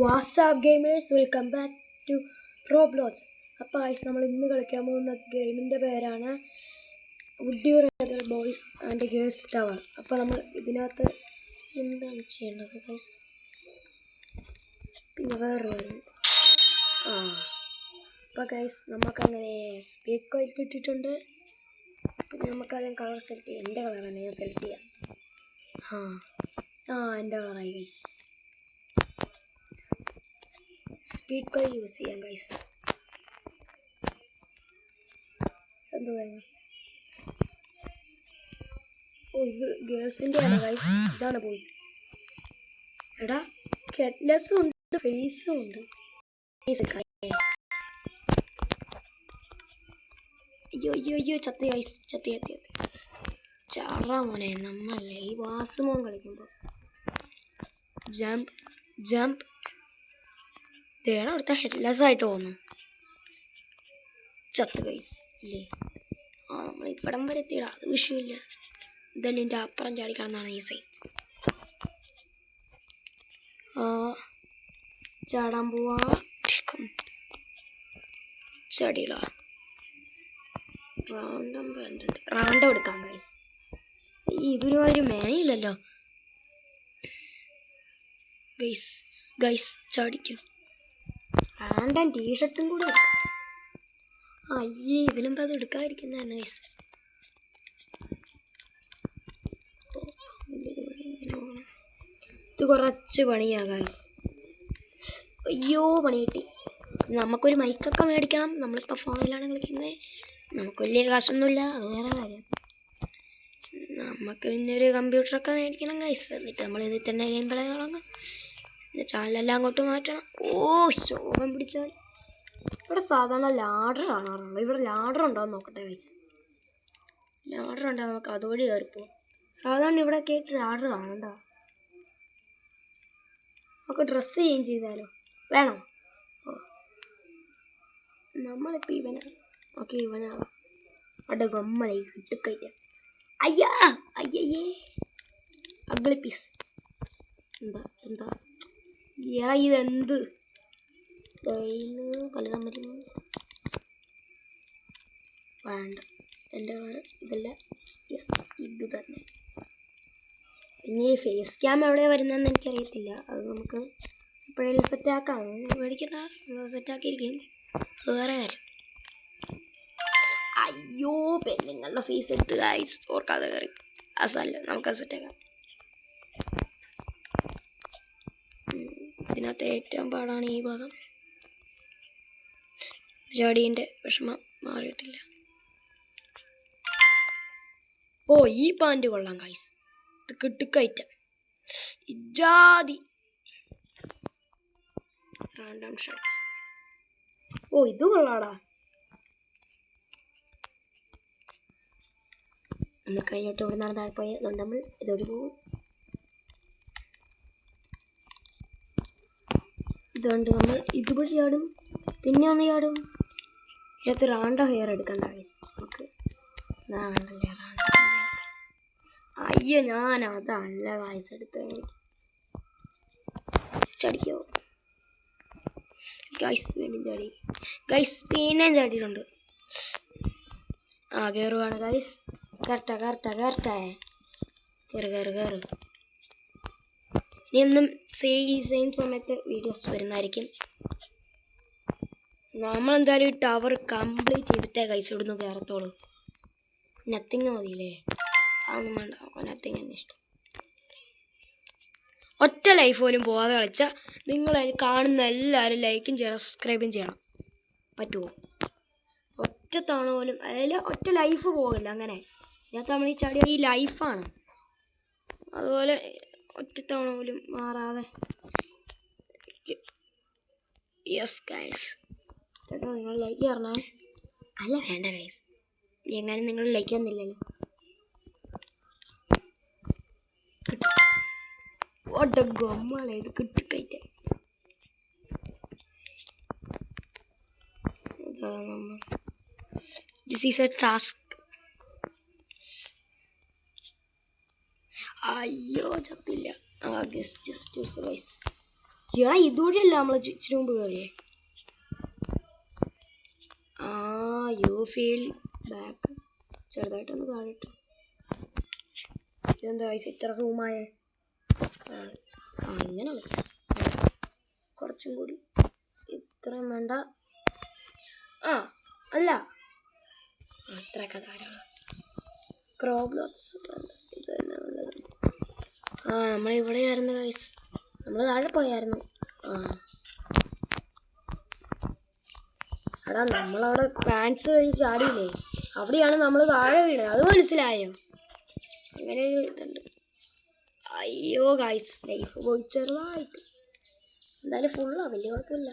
WhatsApp gamers welcome back to Roblox. അപ്പോൾ നമ്മൾ ഇന്ന് കളിക്കാൻ പോകുന്ന ഗെയിമിൻ്റെ പേരാണ് would you rather boys and girls tower. അപ്പോൾ നമ്മൾ ഇതിനകത്ത് എന്താണ് ചെയ്യേണ്ടത് ഗൈസ്? പിന്നെ വേറെ അപ്പോൾ ഗൈസ് നമുക്കങ്ങനെ സ്പീക്ക് കോയിൽ കിട്ടിയിട്ടുണ്ട്. പിന്നെ നമുക്കതിന് കളർ സെലക്ട് ചെയ്യാം. എൻ്റെ കളർ തന്നെ ഞാൻ സെലക്ട് ചെയ്യാം. എൻ്റെ കളറായി ഗൈസ്. സ്പീഡ് കോയിൽ യൂസ് ചെയ്യാം ഗൈസ്. എന്ത് വേണം? ഇത് ഗേൾസിൻ്റെ ആണ് ഗൈസ്, ഇതാണ് ബോയ്സ്. എടാ ഹെഡ്ലെസ്സും ഉണ്ട്, ഫേസും ഉണ്ട്. അയ്യോ ചത്തി ഗൈസ്, ചത്തി ചാറ മോനെ. നമ്മളല്ലേ ഈ വാസുമോൻ കളിക്കുമ്പോൾ ജമ്പ് ഇതേടെ അവിടുത്തെ ഹെഡ്ലെസ് ആയിട്ട് തോന്നുന്നു. ചത്ത് ഗൈസ് ഇല്ലേ? നമ്മൾ ഇവിടം വരെ എത്തിയിടാം, അത് വിഷയമില്ല. ഇതല്ലേ എൻ്റെ അപ്പുറം ചാടിക്കാണെന്നാണ് ഈ സൈസ്. ചാടാൻ പോവാ, ചടിയിടാ. റൗണ്ട് എടുക്കാം ഗൈസ്. ഇതിന് ഒരു മേനില്ലല്ലോ ഗൈസ്. ചാടിക്കും. റാൻഡം ടീഷർട്ടും കൂടി എടുക്കാം. അയ്യേ, ഇതിനുമ്പോ അത് എടുക്കാതിരിക്കുന്നതാണ് ഗൈസ്. ഇത് കുറച്ച് പണിയാ ഗൈസ്. അയ്യോ പണി കിട്ടി. നമുക്കൊരു മൈക്കൊക്കെ മേടിക്കണം. നമ്മളിപ്പോൾ ഫോണിലാണ് കളിക്കുന്നത്. നമുക്ക് വലിയ കാശൊന്നുമില്ല, അത് വേറെ കാര്യം. നമുക്ക് പിന്നെ ഒരു കമ്പ്യൂട്ടറൊക്കെ മേടിക്കണം ഗൈസ്. എന്നിട്ട് നമ്മൾ ഇതിൽ തന്നെ ഗെയിം പ്ലേ തുടങ്ങാം. പിന്നെ ചാനലെല്ലാം അങ്ങോട്ട് മാറ്റണം. ശോകം പിടിച്ചാൽ. ഇവിടെ സാധാരണ ലാഡർ കാണാറുള്ളൂ. ഇവിടെ ലാഡർ ഉണ്ടോ എന്ന് നോക്കട്ടെ ഗൈസ്. ലാഡർ ഉണ്ടോ? നമുക്ക് അതുവഴി കയറിപ്പോവും. സാധാരണ ഇവിടെ കേട്ട് ലാഡർ കാണണ്ട. നമുക്ക് ഡ്രസ്സ് ചേഞ്ച് ചെയ്താലോ? വേണോ? നമ്മളിപ്പോൾ ഇവനാണ്. ഓക്കെ, ഇവനാണ്. അവിടെ ഗമ്മല ഇട്ടുകഴിഞ്ഞ. അയ്യേ അഗ്ലി പീസ്. എന്താ എടാ ഇതെന്ത് കലരാൻ പറ്റുമോ? വേണ്ട, എൻ്റെ കളർ ഇതല്ല. യെസ്, ഇത് തന്നെ. ഇനി ഫേസ് ക്യാം എവിടെയാണ് വരുന്നതെന്ന് എനിക്കറിയത്തില്ല. അത് നമുക്ക് എപ്പോഴേലും സെറ്റാക്കാം. മേടിക്കണ്ട, സെറ്റാക്കിയിരിക്കും. വേറെ കാര്യം. അയ്യോ, പെണ്ണുങ്ങളുടെ ഫേസ് എടുത്ത് ഗൈസ് ഓർക്കാതെ കയറി. അസല്ല, നമുക്കത് സെറ്റാക്കാം. ഇതിനകത്ത് ഏറ്റവും പാടാണ് ഈ ഭാഗം. ജാടീൻ്റെ വിഷമം മാറിയിട്ടില്ല. ഈ പാൻറ് കൊള്ളാം ഗൈസ്. ഇത് കിട്ടുക്കയറ്റം ഇജാതി റാൻഡം ഷർട്ട്സ്. ഇത് കൊള്ളാടാ. നമ്മൾ കഴിഞ്ഞിട്ട് ഇവിടെ നിന്നാണ് താഴെ പോയത്. അതുകൊണ്ട് നമ്മൾ ഇതോടെ പോകും. ഇതുകൊണ്ട് നമ്മൾ ഇതുവഴി ചാടും, പിന്നെ ഒന്ന് ചാടും. ഇതിനകത്ത് റാണ്ട ഹെയർ എടുക്കണ്ട ഗൈസ്. നമുക്ക് റാണ്ടല്ലേ അയ്യോ, ഞാൻ അതല്ല ഗൈസ് എടുത്ത്. ചടിക്കോ ഗൈസ്? വീണ്ടും ചാടി ഗൈസ്. പിന്നെയും ചാടിയിട്ടുണ്ട്. കയറുവാണ് ഗൈസ്. കയറട്ടെ. കയറ്. ഇനി ഒന്നും സെയിം സമയത്ത് വീഡിയോസ് വരുന്നതായിരിക്കും. നമ്മളെന്തായാലും ഈ ടവർ കംപ്ലീറ്റ് ചെയ്തിട്ടേ ഗൈസ് ഇവിടുന്ന് കയറത്തോളൂ. നത്തിങ് മതിയില്ലേ? അതൊന്നും വേണ്ട, നത്തിങ് തന്നെ ഇഷ്ടം. ഒറ്റ ലൈഫ് പോലും പോകാതെ കളിച്ചാൽ നിങ്ങൾ കാണുന്ന എല്ലാവരും ലൈക്കും ചെയ്യണം, സബ്സ്ക്രൈബും ചെയ്യണം. പറ്റുമോ? ഒറ്റ തവണ പോലും, അതിൽ ഒറ്റ ലൈഫ് പോകില്ല. അങ്ങനെ ഇതിനകത്ത് നമ്മൾ ഈ ചടിയ ഈ ലൈഫാണ്. അതുപോലെ ഒറ്റ തവണ പോലും മാറാതെ. Yes guys. കേട്ടോ, നിങ്ങൾ ലൈക്ക് ചെയ്യണേ. അല്ല വേണ്ട ഗൈസ്, എങ്ങനെ നിങ്ങൾ ലൈക്ക് ചെയ്യുന്നില്ലല്ലോ. ഗമ്മളെ ഇത് കിട്ടിക്കയറ്റം. This is a task. അയ്യോ ചത്തില്ല. Just guys. എടാ ഇതുവഴിയല്ല നമ്മൾ ഇച്ചിരി മുമ്പ് കയറിയേ. You feel back. ചെറുതായിട്ടൊന്ന് താഴെട്ടു. ഇതെന്താ ഇത്ര സൂമായേ? ഇങ്ങനെ വിളിക്കാം. കുറച്ചും കൂടി ഇത്രയും വേണ്ട. അല്ല അത്രയൊക്കെ ധാരാളം. ക്രോബ്ലോക്സ് ഇത് തന്നെ നല്ലത്. നമ്മളിവിടെയായിരുന്നു ഗൈസ്. നമ്മൾ താഴെ പോയായിരുന്നു. എടാ നമ്മളവിടെ പാൻസ് കഴിച്ച് ചാടിയില്ലേ, അവിടെയാണ് നമ്മൾ താഴെ വീണത്. അത് മനസ്സിലായോ? അങ്ങനെ ഒരു ഇതുണ്ട്. അയ്യോ ഗൈസ്, ലൈഫ് പോയി ചെറുതായിട്ട്. എന്തായാലും ഫുള്ളാ, വലിയ കുഴപ്പമില്ല.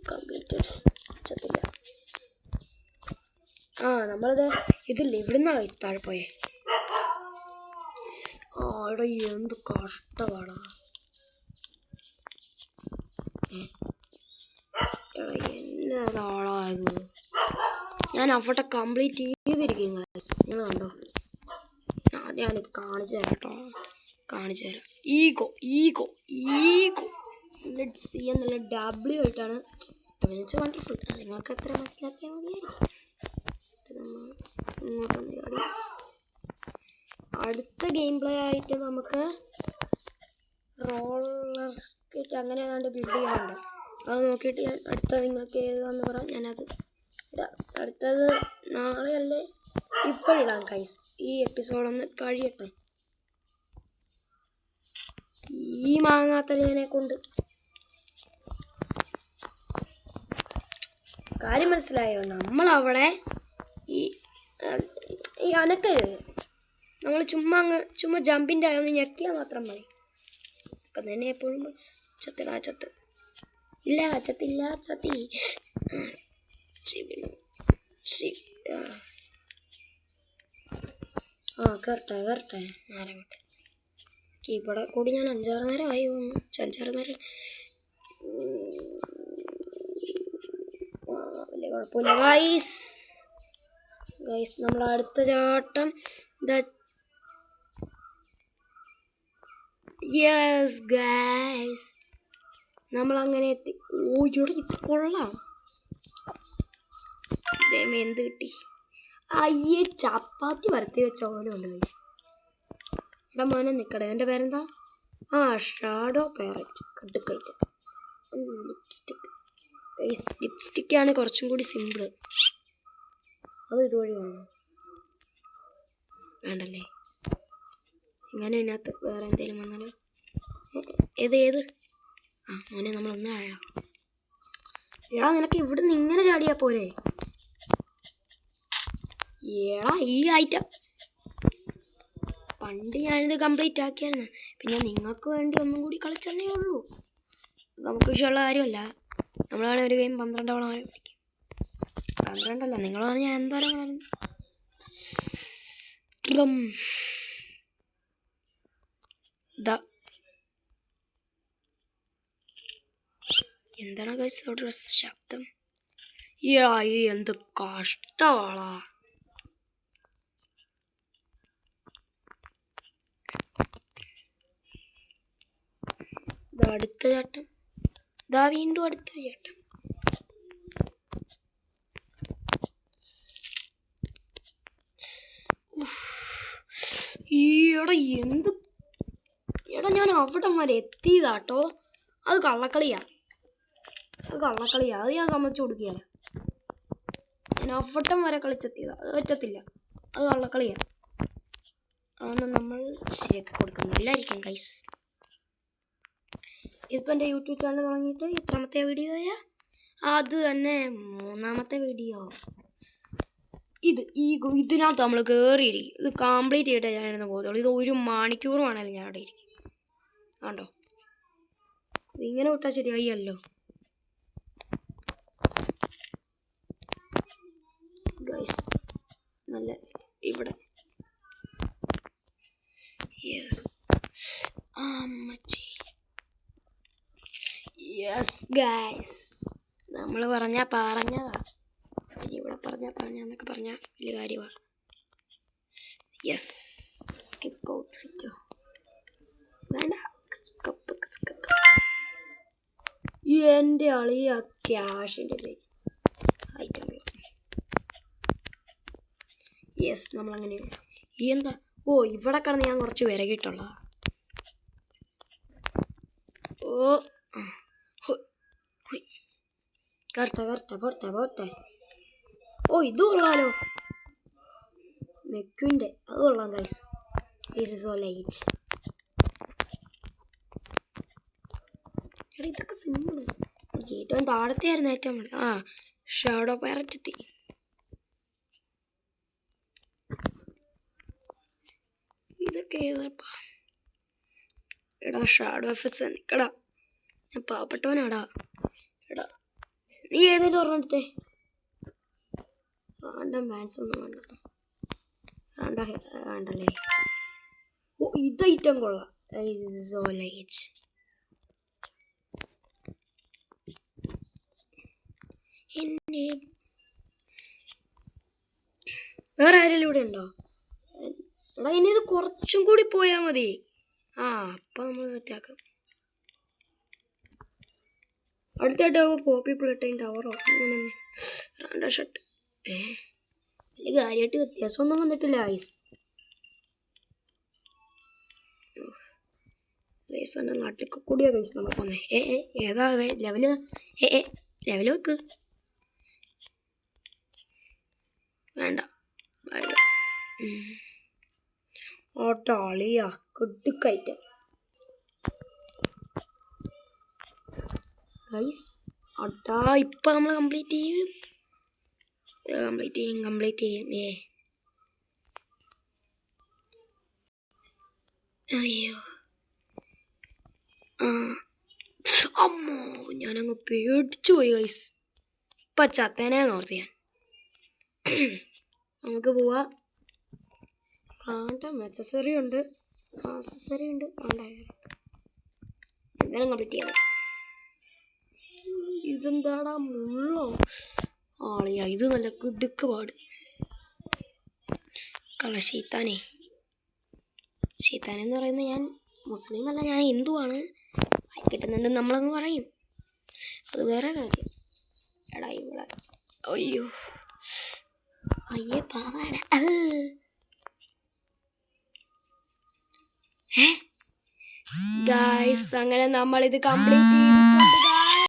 കംപ്ലീറ്റഡ് ചത്തില്ല. നമ്മളത് ഇതില്ലേ, ഇവിടുന്നാ ഗൈസ് താഴെ പോയേ. എടാ എന്ത് കഷ്ടപാടാ. എടാ എന്നതാളായത്. ഞാൻ അവിടെ കംപ്ലീറ്റ് ചെയ്തിരിക്കും ഗൈസ്. നിങ്ങൾ കണ്ടോ? ഞാൻ കാണിച്ചു തരാം കേട്ടോ, കാണിച്ചു തരാം. ഈഗോ ഈഗോ ഈഗോ സി എന്നുള്ള ഡബ്ല്യു ആയിട്ടാണ് വണ്ടർഫുൾ. നിങ്ങൾക്ക് എത്ര മനസ്സിലാക്കിയാൽ മതിയായിരിക്കും. ഇങ്ങോട്ടൊന്ന് ചാടി. അടുത്ത ഗെയിം പ്ലേ ആയിട്ട് നമുക്ക് റോളർ സ്കേറ്റ് അങ്ങനെ ഏതാണ്ട് ബിൽഡ് ചെയ്യാനുണ്ട്. അത് നോക്കിയിട്ട് ഞാൻ അടുത്തത് നിങ്ങൾക്ക് ഏതാന്ന് പറയാം. ഞാനത് അടുത്തത് നാളെയല്ലേ ഇപ്പോഴിടാം ഗൈസ്. ഈ എപ്പിസോഡൊന്ന് കഴിയട്ടെ. ഈ മാങ്ങാത്തലിനെ കൊണ്ട് കാര്യം മനസ്സിലായോ? നമ്മളവിടെ ഈ അനക്കരുത്. നമ്മൾ ചുമ്മാ ജമ്പിൻ്റെ ആയൊന്ന് ഞെക്കിയാൽ മാത്രം മതി. ഒക്കെ തന്നെ എപ്പോഴും ചത്തിടാ ചത്ത്. ഇല്ല ചത്തില്ല ചത്തി. കറട്ടെ നേരങ്ങോട്ട്. ഇവിടെ കൂടി ഞാൻ 5-6 നേരമായി വന്നു. 5-6 നേരം വലിയ കുഴപ്പമില്ല ഗൈസ്. നമ്മൾ അടുത്ത ചാട്ടം യെസ് ഗൈസ്, നമ്മളങ്ങനെ എത്തി. ഇവിടെ ഇത് കൊള്ളാം. എന്ത് കിട്ടി? അയ്യേ, ചപ്പാത്തി വരത്തി വെച്ച പോലെ ഉണ്ട് ഗൈസ്. ഇവിടെ മോനെ നിൽക്കടേ. എൻ്റെ പേരെന്താ? Shadow parrot. കടുക്കൈറ്റ് ലിപ്സ്റ്റിക് ഗൈസ്. ലിപ്സ്റ്റിക്കാണ് കുറച്ചും കൂടി സിമ്പിള്. അത് ഇതുവഴി വേണം, വേണ്ടല്ലേ? ഇങ്ങനെ ഇതിനകത്ത് വേറെ എന്തെങ്കിലും വന്നാലോ? ഏത് മോനെ നമ്മളൊന്ന് ആഴാം. നിനക്ക് ഇവിടുന്ന് ഇങ്ങനെ ചാടിയാ പോരെ? ഈ ഐറ്റം പണ്ട് ഞാനിത് കംപ്ലീറ്റ് ആക്കിയായിരുന്നു. പിന്നെ നിങ്ങൾക്ക് വേണ്ടി ഒന്നും കൂടി കളിച്ചെന്നേ ഉള്ളൂ. നമുക്ക് വിഷയമുള്ള കാര്യമല്ല. നമ്മളാണ് ഒരു ഗെയിം 12 തവണ കളിക്കും. 12 അല്ല, നിങ്ങളാണ് ഞാൻ എന്തോരം കളഞ്ഞു. എന്താണ് ഗൈസ് അവിടെ ശബ്ദം? എന്ത് കഷ്ടമാളാ. അടുത്ത ചാട്ടം. വീണ്ടും അടുത്തൊരു ചാട്ടം. ഞാൻ അവിടെ വരെ എത്തിയതാട്ടോ. അത് കള്ളക്കളിയാ. അത് ഞാൻ സമ്മതിച്ചു കൊടുക്കുകയല്ല. ഞാൻ അവിടം വരെ കളിച്ചെത്തിയതാ. അത് പറ്റത്തില്ല, അത് കള്ളക്കളിയാ. അതൊന്നും നമ്മൾ ശരിയാക്കി കൊടുക്കുന്നില്ലായിരിക്കും ഗൈസ്. ഇതിപ്പോൾ എൻ്റെ യൂട്യൂബ് ചാനൽ തുടങ്ങിയിട്ട് എത്രാമത്തെ വീഡിയോയാ? അത് തന്നെ 3ാമത്തെ വീഡിയോ. ഇതിനകത്ത് നമ്മൾ കയറിയിരിക്കും. ഇത് കംപ്ലീറ്റ് ചെയ്തിട്ടേ ഞാനിരുന്ന് പോകുള്ളൂ. ഇത് 1 മണിക്കൂർ വേണമല്ലോ ഞാൻ അവിടെ ഇരിക്കും. കണ്ടോ, ഇതിങ്ങനെ വിട്ടാൽ ശരിയായല്ലോ ഗൈസ്. നല്ല ഇവിടെ യെസ് ഗൈസ്, നമ്മൾ പറഞ്ഞതാ. ഇവിടെ പറഞ്ഞെന്നൊക്കെ പറഞ്ഞാൽ വലിയ കാര്യമാണ്. യെസ്, സ്കിപ്പ് ഔട്ട് ഫിറ്റോ വേണ്ട. എൻ്റെ അളിയ ക്യാഷിൻ്റെ ഐറ്റം. യെസ്, നമ്മളങ്ങനെ എന്താ ഇവിടെ കിടന്ന് ഞാൻ കുറച്ച് വിറകിട്ടുള്ള. കറട്ടെ. ഇത് കൊള്ളാലോ, മെക്കുവിൻ്റെ അത് കൊള്ളാം guys. This is all light. എടാ ഇതൊക്കെ സിമ്പിൾ. ഏറ്റവും താഴത്തെ ആയിരുന്നു ഏറ്റവും ഷാഡോ പൈററ്റ് എത്തി. ഇതൊക്കെ ഏതാപ്പാ? എടാ ഷാഡോ എഫക്ട്സ് നിൽക്കടാ, ഞാൻ പാവപ്പെട്ടവനാടാ. എടാ നീ ഏതെങ്കിലും ഒരെണ്ണം എടുത്തേ. റാൻഡം ബാൻസ് ഒന്നും വേണ്ടല്ലേ. ഇത് ഐറ്റം കൊള്ളാം. വേറെ ആരെങ്കിലും ഇവിടെ ഉണ്ടോ? എടാ ഇനി ഇത് കുറച്ചും കൂടി പോയാൽ മതി. അപ്പം നമ്മൾ സെറ്റാക്കാം. അടുത്തായിട്ട് പോപ്പി പ്ലേട്ടൈൻ ടവറോ അങ്ങനെ റാൻഡം ഷർട്ട്. വലിയ കാര്യമായിട്ട് വ്യത്യാസമൊന്നും വന്നിട്ടില്ല ഐസ്. ലേസൻ്റെ നാട്ടിൽ കൂടിയാ കഴിച്ച് നമ്മൾ പോന്നേ. ഏതാ ലെവല്? ലെവല് വെക്ക്. വേണ്ട ഓട്ടാളിയാ കിട്ടിക്കയറ്റ ഗൈസ്. അട്ടാ ഇപ്പം നമ്മൾ കംപ്ലീറ്റ് ചെയ്യും. അയ്യോ അമ്മോ, ഞാനങ്ങ് പേടിച്ചു പോയി ഗൈസ്. ഇപ്പം ചത്തേനെ ഓർത്ത് ഞാൻ. നമുക്ക് പോവാ. ആക്സസറി ഉണ്ട്. എന്തായാലും കംപ്ലീറ്റ് ചെയ്യാൻ. ഇതെന്താടാ മുള്ളോ? ആളിയാ ഇത് നല്ല കുടുക്ക് പാട്. ഷെയ്ത്താനെന്ന് പറയുന്നത് ഞാൻ മുസ്ലിം അല്ല, ഞാൻ ഹിന്ദുവാണ്. കിട്ടുന്നുണ്ട് നമ്മളങ്ങ് പറയും, അത് വേറെ കാര്യം. എടാ ഇവിടെ അയ്യോ പാവാട. ഗായ്സ് അങ്ങനെ നമ്മളിത് കംപ്ലീറ്റ് ചെയ്തു.